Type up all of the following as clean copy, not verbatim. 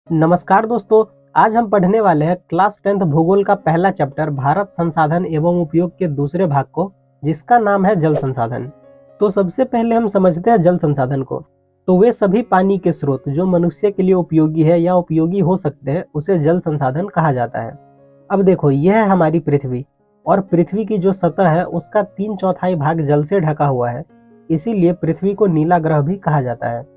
नमस्कार दोस्तों। आज हम पढ़ने वाले हैं क्लास 10th भूगोल का पहला चैप्टर भारत संसाधन एवं उपयोग के दूसरे भाग को, जिसका नाम है जल संसाधन। तो सबसे पहले हम समझते हैं जल संसाधन को। तो वे सभी पानी के स्रोत जो मनुष्य के लिए उपयोगी है या उपयोगी हो सकते हैं, उसे जल संसाधन कहा जाता है। अब देखो, यह है हमारी पृथ्वी, और पृथ्वी की जो सतह है उसका 3/4 भाग जल से ढका हुआ है। इसीलिए पृथ्वी को नीला ग्रह भी कहा जाता है।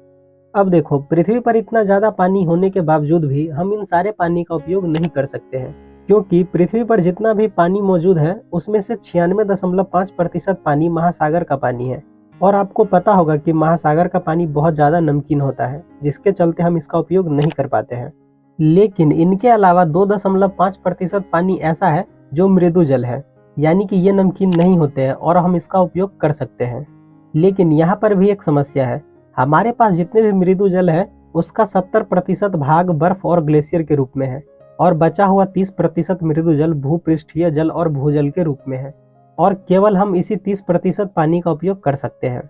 अब देखो, पृथ्वी पर इतना ज्यादा पानी होने के बावजूद भी हम इन सारे पानी का उपयोग नहीं कर सकते हैं, क्योंकि पृथ्वी पर जितना भी पानी मौजूद है उसमें से 96.5% पानी महासागर का पानी है। और आपको पता होगा कि महासागर का पानी बहुत ज्यादा नमकीन होता है, जिसके चलते हम इसका उपयोग नहीं कर पाते हैं। लेकिन इनके अलावा 2.5% पानी ऐसा है जो मृदु जल है, यानी कि ये नमकीन नहीं होते हैं और हम इसका उपयोग कर सकते हैं। लेकिन यहाँ पर भी एक समस्या है। हमारे पास जितने भी मृदु जल है उसका 70% भाग बर्फ और ग्लेशियर के रूप में है, और बचा हुआ 30% मृदु जल भूपृष्ठीय जल और भूजल के रूप में है, और केवल हम इसी 30% पानी का उपयोग कर सकते हैं।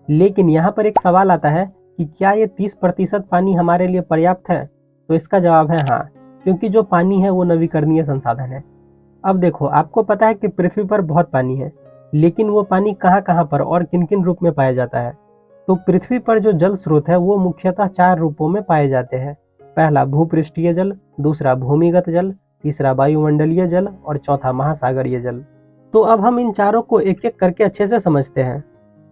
लेकिन यहाँ पर एक सवाल आता है कि क्या ये 30% पानी हमारे लिए पर्याप्त है? तो इसका जवाब है हाँ, क्योंकि जो पानी है वो नवीकरणीय संसाधन है। अब देखो, आपको पता है कि पृथ्वी पर बहुत पानी है, लेकिन वो पानी कहाँ कहाँ पर और किन किन रूप में पाया जाता है? तो पृथ्वी पर जो जल स्रोत है वो मुख्यतः 4 रूपों में पाए जाते हैं। पहला भूपृष्ठीय जल, दूसरा भूमिगत जल, तीसरा वायुमंडलीय जल और चौथा महासागरीय जल। तो अब हम इन चारों को एक एक करके अच्छे से समझते हैं।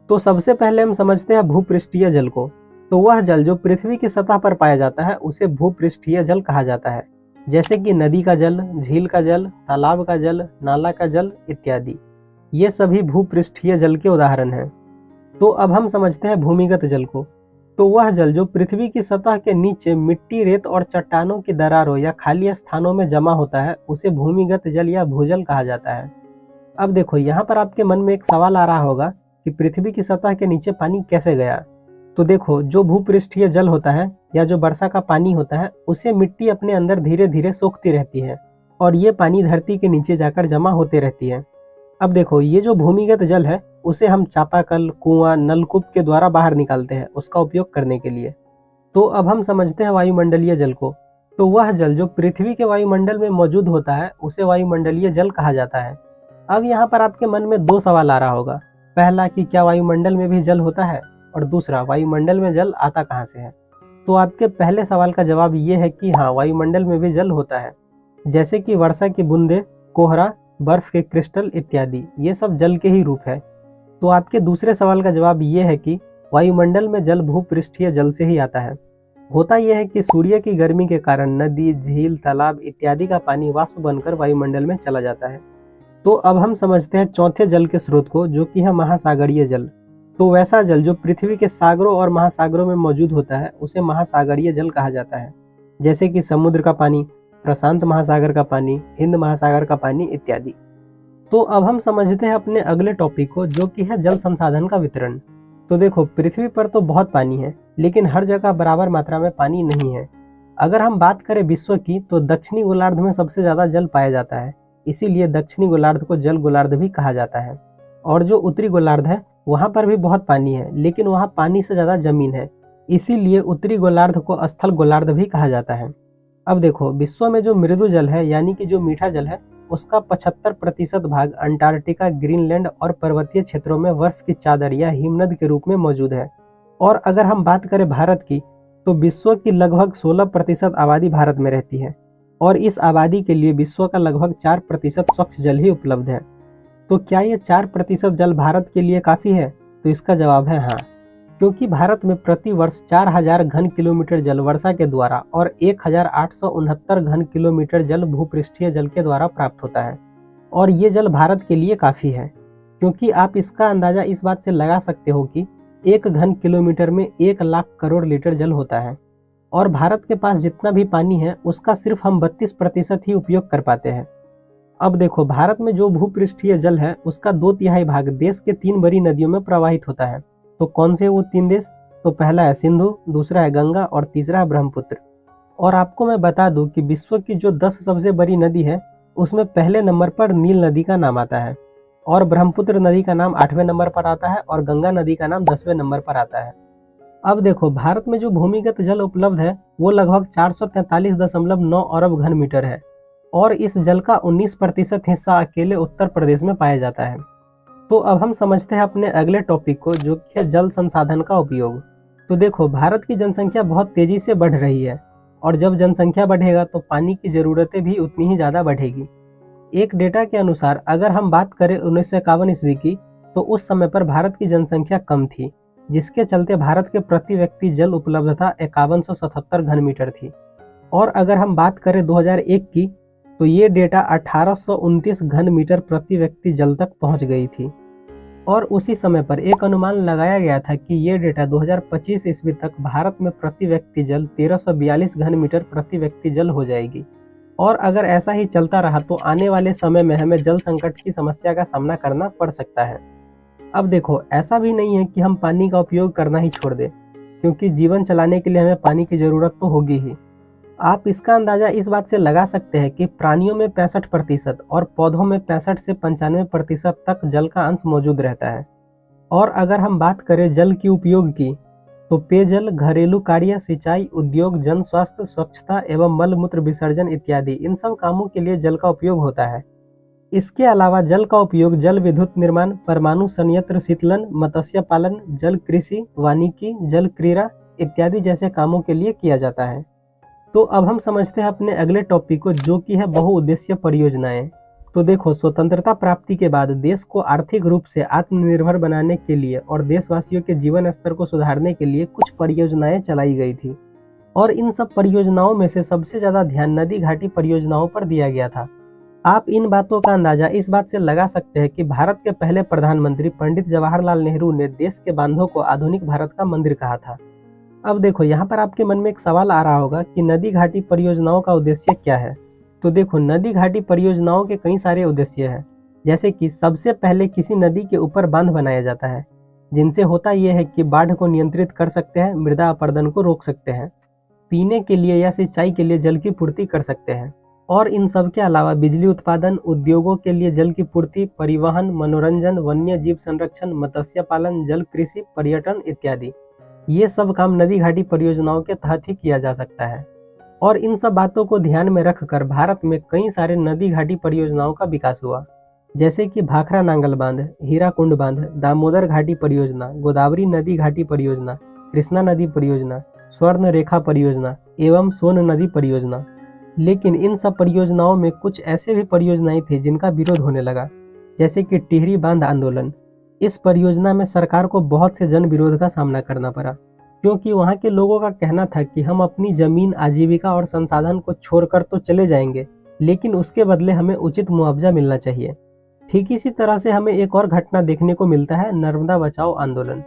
तो सबसे पहले हम समझते हैं भूपृष्ठीय जल को। तो वह जल जो पृथ्वी की सतह पर पाया जाता है उसे भूपृष्ठीय जल कहा जाता है, जैसे कि नदी का जल, झील का जल, तालाब का जल, नाला का जल इत्यादि। ये सभी भूपृष्ठीय जल के उदाहरण हैं। तो अब हम समझते हैं भूमिगत जल को। तो वह जल जो पृथ्वी की सतह के नीचे मिट्टी, रेत और चट्टानों की दरारों या खाली स्थानों में जमा होता है, उसे भूमिगत जल या भूजल कहा जाता है। अब देखो, यहाँ पर आपके मन में एक सवाल आ रहा होगा कि पृथ्वी की सतह के नीचे पानी कैसे गया। तो देखो, जो भूपृष्ठीय जल होता है या जो वर्षा का पानी होता है, उसे मिट्टी अपने अंदर धीरे धीरे सोखती रहती है, और ये पानी धरती के नीचे जाकर जमा होते रहती है। अब देखो, ये जो भूमिगत जल है उसे हम चापाकल, कुआं, नलकूप के द्वारा बाहर निकालते हैं उसका उपयोग करने के लिए। तो अब हम समझते हैं वायुमंडलीय जल को। तो वह जल जो पृथ्वी के वायुमंडल में मौजूद होता है उसे वायुमंडलीय जल कहा जाता है। अब यहाँ पर आपके मन में 2 सवाल आ रहा होगा। पहला कि क्या वायुमंडल में भी जल होता है, और दूसरा वायुमंडल में जल आता कहाँ से है। तो आपके पहले सवाल का जवाब ये है कि हाँ, वायुमंडल में भी जल होता है, जैसे कि वर्षा की बूंदे, कोहरा, बर्फ के क्रिस्टल इत्यादि, ये सब जल के ही रूप है। तो आपके दूसरे सवाल का जवाब ये है कि वायुमंडल में जल भूपृष्ठीय जल से ही आता है। होता यह है कि सूर्य की गर्मी के कारण नदी, झील, तालाब इत्यादि का पानी वाष्प बनकर वायुमंडल में चला जाता है। तो अब हम समझते हैं चौथे जल के स्रोत को, जो कि है महासागरीय जल। तो वैसा जल जो पृथ्वी के सागरों और महासागरों में मौजूद होता है उसे महासागरीय जल कहा जाता है, जैसे कि समुद्र का पानी, प्रशांत महासागर का पानी, हिंद महासागर का पानी इत्यादि। तो अब हम समझते हैं अपने अगले टॉपिक को, जो कि है जल संसाधन का वितरण। तो देखो, पृथ्वी पर तो बहुत पानी है, लेकिन हर जगह बराबर मात्रा में पानी नहीं है। अगर हम बात करें विश्व की, तो दक्षिणी गोलार्ध में सबसे ज्यादा जल पाया जाता है, इसीलिए दक्षिणी गोलार्ध को जल गोलार्ध भी कहा जाता है। और जो उत्तरी गोलार्ध है वहां पर भी बहुत पानी है, लेकिन वहाँ पानी से ज्यादा जमीन है, इसीलिए उत्तरी गोलार्ध को स्थल गोलार्ध भी कहा जाता है। अब देखो, विश्व में जो मृदु जल है यानी कि जो मीठा जल है, उसका 75% भाग अंटार्कटिका, ग्रीनलैंड और पर्वतीय क्षेत्रों में बर्फ की चादर या हिमनद के रूप में मौजूद है। और अगर हम बात करें भारत की, तो विश्व की लगभग 16% आबादी भारत में रहती है, और इस आबादी के लिए विश्व का लगभग 4% स्वच्छ जल ही उपलब्ध है। तो क्या ये 4% जल भारत के लिए काफ़ी है? तो इसका जवाब है हाँ, क्योंकि भारत में प्रति वर्ष 4000 घन किलोमीटर जल वर्षा के द्वारा और 1869 घन किलोमीटर जल भूपृष्ठीय जल के द्वारा प्राप्त होता है। और ये जल भारत के लिए काफ़ी है, क्योंकि आप इसका अंदाज़ा इस बात से लगा सकते हो कि 1 घन किलोमीटर में 1 लाख करोड़ लीटर जल होता है, और भारत के पास जितना भी पानी है उसका सिर्फ हम 32% ही उपयोग कर पाते हैं। अब देखो, भारत में जो भूपृष्ठीय जल है उसका 2/3 भाग देश के 3 बड़ी नदियों में प्रवाहित होता है। तो कौन से वो 3 देश? तो पहला है सिंधु, दूसरा है गंगा और तीसरा है ब्रह्मपुत्र। और आपको मैं बता दूं कि विश्व की जो 10 सबसे बड़ी नदी है उसमें पहले नंबर पर नील नदी का नाम आता है, और ब्रह्मपुत्र नदी का नाम 8वें नंबर पर आता है, और गंगा नदी का नाम 10वें नंबर पर आता है। अब देखो, भारत में जो भूमिगत जल उपलब्ध है वो लगभग 443.9 अरब घन मीटर है और इस जल का 19% हिस्सा अकेले उत्तर प्रदेश में पाया जाता है। तो अब हम समझते हैं अपने अगले टॉपिक को, जो कि है जल संसाधन का उपयोग। तो देखो, भारत की जनसंख्या बहुत तेजी से बढ़ रही है और जब जनसंख्या बढ़ेगा तो पानी की ज़रूरतें भी उतनी ही ज़्यादा बढ़ेगी। एक डेटा के अनुसार अगर हम बात करें 1951 ईस्वी की, तो उस समय पर भारत की जनसंख्या कम थी, जिसके चलते भारत के प्रति व्यक्ति जल उपलब्धता 5177 घन मीटर थी। और अगर हम बात करें 2001 की, तो ये डेटा 1829 घन मीटर प्रति व्यक्ति जल तक पहुंच गई थी। और उसी समय पर एक अनुमान लगाया गया था कि ये डेटा 2025 ईस्वी तक भारत में प्रति व्यक्ति जल 1342 घन मीटर प्रति व्यक्ति जल हो जाएगी। और अगर ऐसा ही चलता रहा तो आने वाले समय में हमें जल संकट की समस्या का सामना करना पड़ सकता है। अब देखो, ऐसा भी नहीं है कि हम पानी का उपयोग करना ही छोड़ दें, क्योंकि जीवन चलाने के लिए हमें पानी की ज़रूरत तो होगी ही। आप इसका अंदाज़ा इस बात से लगा सकते हैं कि प्राणियों में 65% और पौधों में 65 से 95% तक जल का अंश मौजूद रहता है। और अगर हम बात करें जल की उपयोग की, तो पेयजल, घरेलू कार्य, सिंचाई, उद्योग, जन स्वास्थ्य, स्वच्छता एवं मल मूत्र विसर्जन इत्यादि इन सब कामों के लिए जल का उपयोग होता है। इसके अलावा जल का उपयोग जल विद्युत निर्माण, परमाणु संयंत्र शीतलन, मत्स्य पालन, जल कृषि, वानिकी, जल क्रीड़ा इत्यादि जैसे कामों के लिए किया जाता है। तो अब हम समझते हैं अपने अगले टॉपिक को, जो कि है बहुउद्देशीय परियोजनाएं। तो देखो, स्वतंत्रता प्राप्ति के बाद देश को आर्थिक रूप से आत्मनिर्भर बनाने के लिए और देशवासियों के जीवन स्तर को सुधारने के लिए कुछ परियोजनाएं चलाई गई थी। और इन सब परियोजनाओं में से सबसे ज़्यादा ध्यान नदी घाटी परियोजनाओं पर दिया गया था। आप इन बातों का अंदाजा इस बात से लगा सकते हैं कि भारत के पहले प्रधानमंत्री पंडित जवाहरलाल नेहरू ने देश के बांधों को आधुनिक भारत का मंदिर कहा था। अब देखो, यहाँ पर आपके मन में एक सवाल आ रहा होगा कि नदी घाटी परियोजनाओं का उद्देश्य क्या है। तो देखो, नदी घाटी परियोजनाओं के कई सारे उद्देश्य हैं, जैसे कि सबसे पहले किसी नदी के ऊपर बांध बनाया जाता है, जिनसे होता यह है कि बाढ़ को नियंत्रित कर सकते हैं, मृदा अपरदन को रोक सकते हैं, पीने के लिए या सिंचाई के लिए जल की पूर्ति कर सकते हैं। और इन सब के अलावा बिजली उत्पादन, उद्योगों के लिए जल की पूर्ति, परिवहन, मनोरंजन, वन्य जीव संरक्षण, मत्स्य पालन, जल कृषि, पर्यटन इत्यादि, ये सब काम नदी घाटी परियोजनाओं के तहत ही किया जा सकता है। और इन सब बातों को ध्यान में रखकर भारत में कई सारे नदी घाटी परियोजनाओं का विकास हुआ, जैसे कि भाखरा नांगल बांध, हीराकुंड बांध, दामोदर घाटी परियोजना, गोदावरी नदी घाटी परियोजना, कृष्णा नदी परियोजना, स्वर्ण रेखा परियोजना एवं सोन नदी परियोजना। लेकिन इन सब परियोजनाओं में कुछ ऐसे भी परियोजनाएं थी जिनका विरोध होने लगा, जैसे कि टिहरी बांध आंदोलन। इस परियोजना में सरकार को बहुत से जन विरोध का सामना करना पड़ा, क्योंकि वहाँ के लोगों का कहना था कि हम अपनी जमीन, आजीविका और संसाधन को छोड़कर तो चले जाएंगे, लेकिन उसके बदले हमें उचित मुआवजा मिलना चाहिए। ठीक इसी तरह से हमें एक और घटना देखने को मिलता है, नर्मदा बचाओ आंदोलन।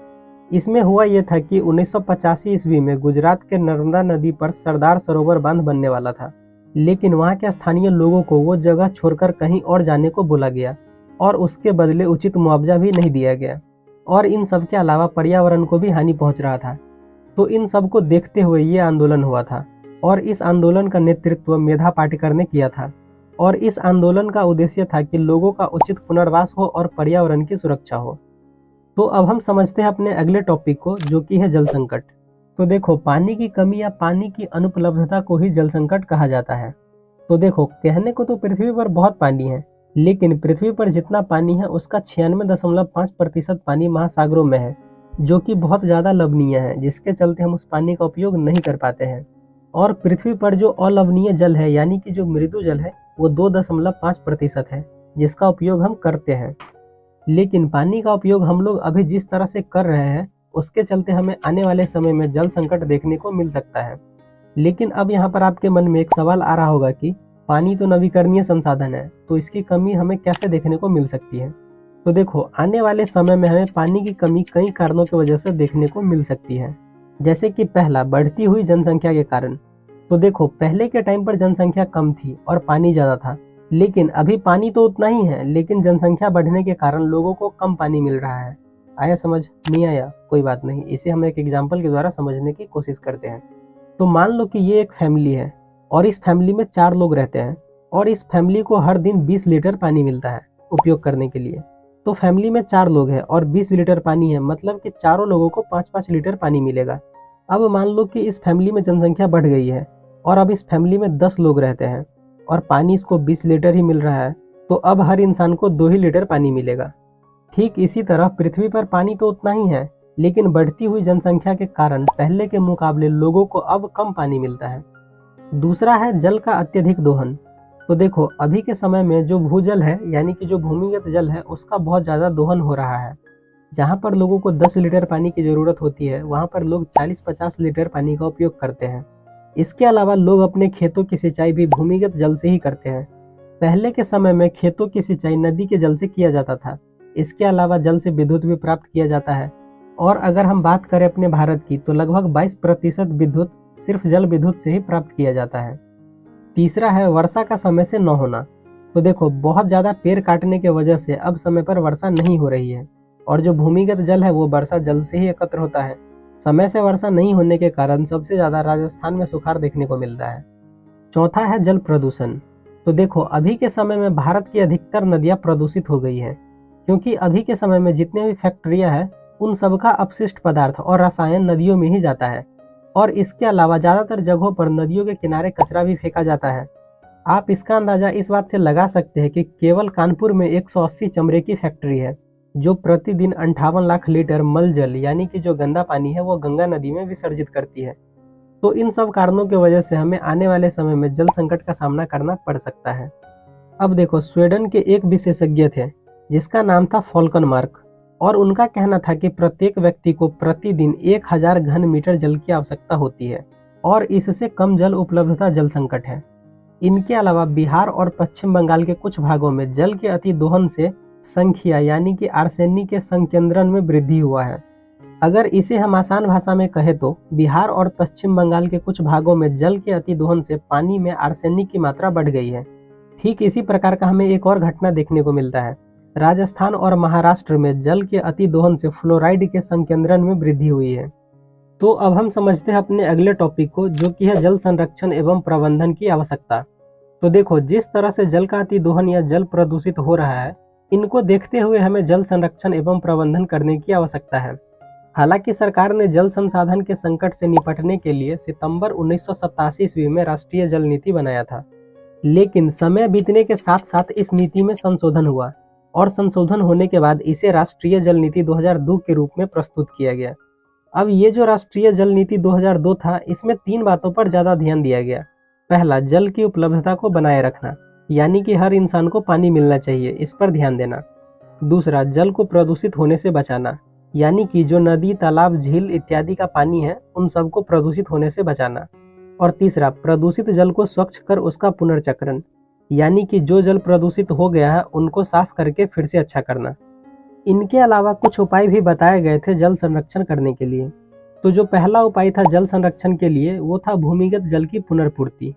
इसमें हुआ यह था कि 1985 ईस्वी में गुजरात के नर्मदा नदी पर सरदार सरोवर बांध बनने वाला था, लेकिन वहाँ के स्थानीय लोगों को वो जगह छोड़कर कहीं और जाने को बोला गया और उसके बदले उचित मुआवजा भी नहीं दिया गया। और इन सब के अलावा पर्यावरण को भी हानि पहुंच रहा था। तो इन सब को देखते हुए ये आंदोलन हुआ था और इस आंदोलन का नेतृत्व मेधा पाटेकर ने किया था। और इस आंदोलन का उद्देश्य था कि लोगों का उचित पुनर्वास हो और पर्यावरण की सुरक्षा हो। तो अब हम समझते हैं अपने अगले टॉपिक को, जो कि है जल संकट। तो देखो, पानी की कमी या पानी की अनुपलब्धता को ही जल संकट कहा जाता है। तो देखो, कहने को तो पृथ्वी पर बहुत पानी है, लेकिन पृथ्वी पर जितना पानी है उसका 96.5% पानी महासागरों में है, जो कि बहुत ज़्यादा लवणीय है, जिसके चलते हम उस पानी का उपयोग नहीं कर पाते हैं। और पृथ्वी पर जो अलवणीय जल है, यानी कि जो मृदु जल है, वो 2.5% है, जिसका उपयोग हम करते हैं। लेकिन पानी का उपयोग हम लोग अभी जिस तरह से कर रहे हैं, उसके चलते हमें आने वाले समय में जल संकट देखने को मिल सकता है। लेकिन अब यहाँ पर आपके मन में एक सवाल आ रहा होगा कि पानी तो नवीकरणीय संसाधन है, तो इसकी कमी हमें कैसे देखने को मिल सकती है। तो देखो, आने वाले समय में हमें पानी की कमी कई कारणों की वजह से देखने को मिल सकती है, जैसे कि पहला, बढ़ती हुई जनसंख्या के कारण। तो देखो, पहले के टाइम पर जनसंख्या कम थी और पानी ज़्यादा था, लेकिन अभी पानी तो उतना ही है, लेकिन जनसंख्या बढ़ने के कारण लोगों को कम पानी मिल रहा है। आया समझ? नहीं आया? कोई बात नहीं, इसे हम एक एग्जाम्पल के द्वारा समझने की कोशिश करते हैं। तो मान लो कि ये एक फैमिली है और इस फैमिली में 4 लोग रहते हैं और इस फैमिली को हर दिन 20 लीटर पानी मिलता है उपयोग करने के लिए। तो फैमिली में 4 लोग हैं और 20 लीटर पानी है, मतलब कि चारों लोगों को 5-5 लीटर पानी मिलेगा। अब मान लो कि इस फैमिली में जनसंख्या बढ़ गई है और अब इस फैमिली में 10 लोग रहते हैं और पानी इसको 20 लीटर ही मिल रहा है, तो अब हर इंसान को 2 ही लीटर पानी मिलेगा। ठीक इसी तरह पृथ्वी पर पानी तो उतना ही है, लेकिन बढ़ती हुई जनसंख्या के कारण पहले के मुकाबले लोगों को अब कम पानी मिलता है। दूसरा है जल का अत्यधिक दोहन। तो देखो, अभी के समय में जो भूजल है, यानी कि जो भूमिगत जल है, उसका बहुत ज़्यादा दोहन हो रहा है। जहाँ पर लोगों को 10 लीटर पानी की ज़रूरत होती है, वहाँ पर लोग 40-50 लीटर पानी का उपयोग करते हैं। इसके अलावा लोग अपने खेतों की सिंचाई भी भूमिगत जल से ही करते हैं। पहले के समय में खेतों की सिंचाई नदी के जल से किया जाता था। इसके अलावा जल से विद्युत भी प्राप्त किया जाता है। और अगर हम बात करें अपने भारत की, तो लगभग 22% विद्युत सिर्फ जल विद्युत से ही प्राप्त किया जाता है। तीसरा है वर्षा का समय से न होना। तो देखो, बहुत ज़्यादा पेड़ काटने की वजह से अब समय पर वर्षा नहीं हो रही है और जो भूमिगत जल है वो वर्षा जल से ही एकत्र होता है। समय से वर्षा नहीं होने के कारण सबसे ज़्यादा राजस्थान में सुखाड़ देखने को मिलता है। चौथा है जल प्रदूषण। तो देखो, अभी के समय में भारत की अधिकतर नदियाँ प्रदूषित हो गई हैं, क्योंकि अभी के समय में जितने भी फैक्ट्रियाँ हैं उन सबका अपशिष्ट पदार्थ और रसायन नदियों में ही जाता है। और इसके अलावा ज़्यादातर जगहों पर नदियों के किनारे कचरा भी फेंका जाता है। आप इसका अंदाज़ा इस बात से लगा सकते हैं कि केवल कानपुर में 180 चमड़े की फैक्ट्री है, जो प्रतिदिन 58 लाख लीटर मल जल, यानी कि जो गंदा पानी है, वो गंगा नदी में विसर्जित करती है। तो इन सब कारणों की वजह से हमें आने वाले समय में जल संकट का सामना करना पड़ सकता है। अब देखो, स्वीडन के एक विशेषज्ञ थे जिसका नाम था फॉल्कनमार्क, और उनका कहना था कि प्रत्येक व्यक्ति को प्रतिदिन 1000 घन मीटर जल की आवश्यकता होती है और इससे कम जल उपलब्धता जल संकट है। इनके अलावा बिहार और पश्चिम बंगाल के कुछ भागों में जल के अति दोहन से संख्या, यानी कि आर्सेनिक के संकेंद्रण में वृद्धि हुआ है। अगर इसे हम आसान भाषा में कहें तो बिहार और पश्चिम बंगाल के कुछ भागों में जल के अति दोहन से पानी में आर्सेनिक की मात्रा बढ़ गई है। ठीक इसी प्रकार का हमें एक और घटना देखने को मिलता है। राजस्थान और महाराष्ट्र में जल के अति दोहन से फ्लोराइड के संकेंद्रण में वृद्धि हुई है। तो अब हम समझते हैं अपने अगले टॉपिक को, जो कि है जल संरक्षण एवं प्रबंधन की आवश्यकता। तो देखो, जिस तरह से जल का अति दोहन या जल प्रदूषित हो रहा है, इनको देखते हुए हमें जल संरक्षण एवं प्रबंधन करने की आवश्यकता है। हालांकि सरकार ने जल संसाधन के संकट से निपटने के लिए सितंबर 1987 ईस्वी में राष्ट्रीय जल नीति बनाया था, लेकिन समय बीतने के साथ साथ इस नीति में संशोधन हुआ और संशोधन होने के बाद इसे राष्ट्रीय जल नीति 2002 के रूप में प्रस्तुत किया गया। अब ये जो राष्ट्रीय जल नीति 2002 था, इसमें 3 बातों पर ज़्यादा ध्यान दिया गया। पहला, जल की उपलब्धता को बनाए रखना, यानी कि हर इंसान को पानी मिलना चाहिए, इस पर ध्यान देना। दूसरा, जल को प्रदूषित होने से बचाना, यानी कि जो नदी, तालाब, झील इत्यादि का पानी है, उन सबको प्रदूषित होने से बचाना। और तीसरा, प्रदूषित जल को स्वच्छ कर उसका पुनर्चक्रण, यानी कि जो जल प्रदूषित हो गया है उनको साफ करके फिर से अच्छा करना। इनके अलावा कुछ उपाय भी बताए गए थे जल संरक्षण करने के लिए। तो जो पहला उपाय था जल संरक्षण के लिए, वो था भूमिगत जल की पुनर्पूर्ति।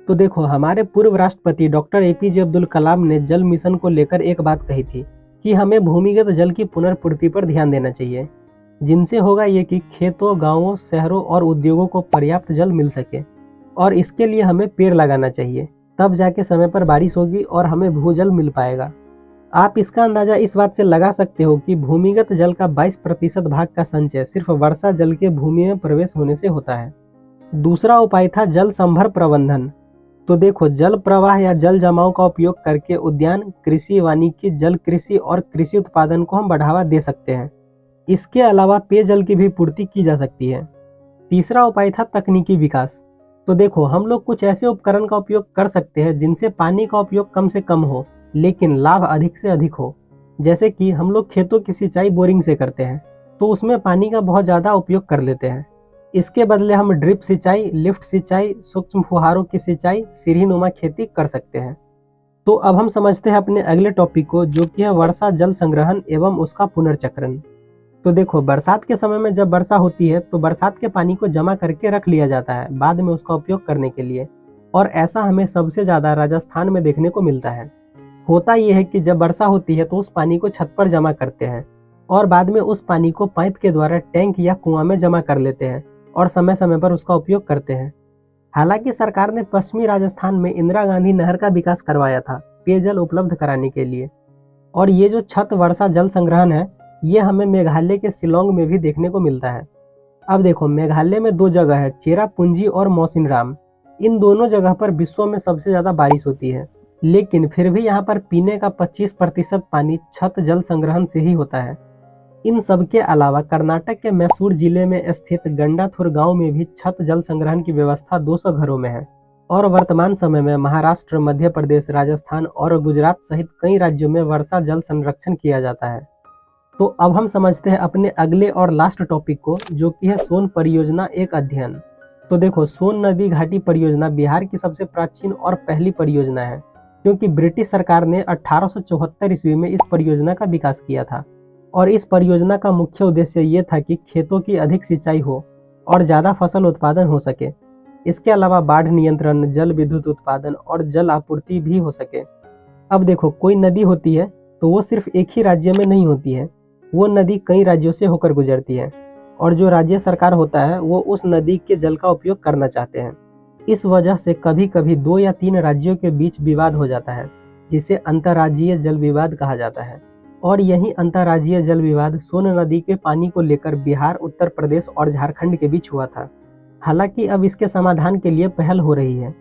तो देखो, हमारे पूर्व राष्ट्रपति डॉक्टर APJ अब्दुल कलाम ने जल मिशन को लेकर एक बात कही थी कि हमें भूमिगत जल की पुनर्पूर्ति पर ध्यान देना चाहिए, जिनसे होगा ये कि खेतों, गाँवों, शहरों और उद्योगों को पर्याप्त जल मिल सके। और इसके लिए हमें पेड़ लगाना चाहिए, तब जाके समय पर बारिश होगी और हमें भूजल मिल पाएगा। आप इसका अंदाजा इस बात से लगा सकते हो कि भूमिगत जल का 22% भाग का संचय सिर्फ वर्षा जल के भूमि में प्रवेश होने से होता है। दूसरा उपाय था जल संभर प्रबंधन। तो देखो, जल प्रवाह या जल जमाव का उपयोग करके उद्यान, कृषि, वानिकी, जल कृषि और कृषि उत्पादन को हम बढ़ावा दे सकते हैं। इसके अलावा पेयजल की भी पूर्ति की जा सकती है। तीसरा उपाय था तकनीकी विकास। तो देखो, हम लोग कुछ ऐसे उपकरण का उपयोग कर सकते हैं जिनसे पानी का उपयोग कम से कम हो, लेकिन लाभ अधिक से अधिक हो। जैसे कि हम लोग खेतों की सिंचाई बोरिंग से करते हैं, तो उसमें पानी का बहुत ज़्यादा उपयोग कर लेते हैं। इसके बदले हम ड्रिप सिंचाई, लिफ्ट सिंचाई, सूक्ष्म फुहारों की सिंचाई, सीढ़ीनुमा खेती कर सकते हैं। तो अब हम समझते हैं अपने अगले टॉपिक को, जो कि है वर्षा जल संग्रहण एवं उसका पुनर्चक्रण। तो देखो, बरसात के समय में जब वर्षा होती है तो बरसात के पानी को जमा करके रख लिया जाता है बाद में उसका उपयोग करने के लिए, और ऐसा हमें सबसे ज़्यादा राजस्थान में देखने को मिलता है। होता यह है कि जब वर्षा होती है तो उस पानी को छत पर जमा करते हैं और बाद में उस पानी को पाइप के द्वारा टैंक या कुआं में जमा कर लेते हैं और समय समय पर उसका उपयोग करते हैं। हालांकि सरकार ने पश्चिमी राजस्थान में इंदिरा गांधी नहर का विकास करवाया था पेयजल उपलब्ध कराने के लिए, और ये जो छत वर्षा जल संग्रहण है, ये हमें मेघालय के शिलोंग में भी देखने को मिलता है। अब देखो, मेघालय में 2 जगह है, चेरापूंजी और मौसिनराम। इन दोनों जगह पर विश्व में सबसे ज़्यादा बारिश होती है, लेकिन फिर भी यहाँ पर पीने का 25% पानी छत जल संग्रहण से ही होता है। इन सब के अलावा कर्नाटक के मैसूर जिले में स्थित गंडाथुर गांव में भी छत जल संग्रहण की व्यवस्था 200 घरों में है। और वर्तमान समय में महाराष्ट्र, मध्य प्रदेश, राजस्थान और गुजरात सहित कई राज्यों में वर्षा जल संरक्षण किया जाता है। तो अब हम समझते हैं अपने अगले और लास्ट टॉपिक को, जो कि है सोन परियोजना एक अध्ययन। तो देखो, सोन नदी घाटी परियोजना बिहार की सबसे प्राचीन और पहली परियोजना है, क्योंकि ब्रिटिश सरकार ने 1874 ईस्वी में इस परियोजना का विकास किया था। और इस परियोजना का मुख्य उद्देश्य ये था कि खेतों की अधिक सिंचाई हो और ज़्यादा फसल उत्पादन हो सके। इसके अलावा बाढ़ नियंत्रण, जल विद्युत उत्पादन और जल आपूर्ति भी हो सके। अब देखो, कोई नदी होती है तो वो सिर्फ एक ही राज्य में नहीं होती है, वो नदी कई राज्यों से होकर गुजरती है, और जो राज्य सरकार होता है वो उस नदी के जल का उपयोग करना चाहते हैं। इस वजह से कभी कभी 2 या 3 राज्यों के बीच विवाद हो जाता है, जिसे अंतर्राज्यीय जल विवाद कहा जाता है। और यही अंतर्राज्यीय जल विवाद सोन नदी के पानी को लेकर बिहार, उत्तर प्रदेश और झारखंड के बीच हुआ था। हालांकि अब इसके समाधान के लिए पहल हो रही है।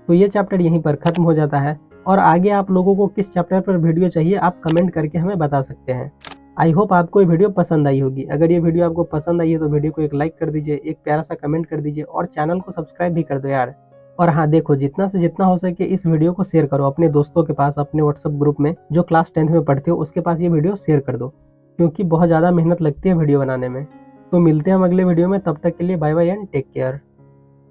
तो ये चैप्टर यहीं पर खत्म हो जाता है, और आगे आप लोगों को किस चैप्टर पर वीडियो चाहिए आप कमेंट करके हमें बता सकते हैं। आई होप आपको ये वीडियो पसंद आई होगी। अगर ये वीडियो आपको पसंद आई है तो वीडियो को एक लाइक कर दीजिए, एक प्यारा सा कमेंट कर दीजिए और चैनल को सब्सक्राइब भी कर दो यार। और हाँ देखो, जितना से जितना हो सके इस वीडियो को शेयर करो अपने दोस्तों के पास, अपने व्हाट्सएप ग्रुप में जो क्लास 10th में पढ़ते हो उसके पास ये वीडियो शेयर कर दो, क्योंकि बहुत ज़्यादा मेहनत लगती है वीडियो बनाने में। तो मिलते हैं हम अगले वीडियो में, तब तक के लिए bye bye and take care.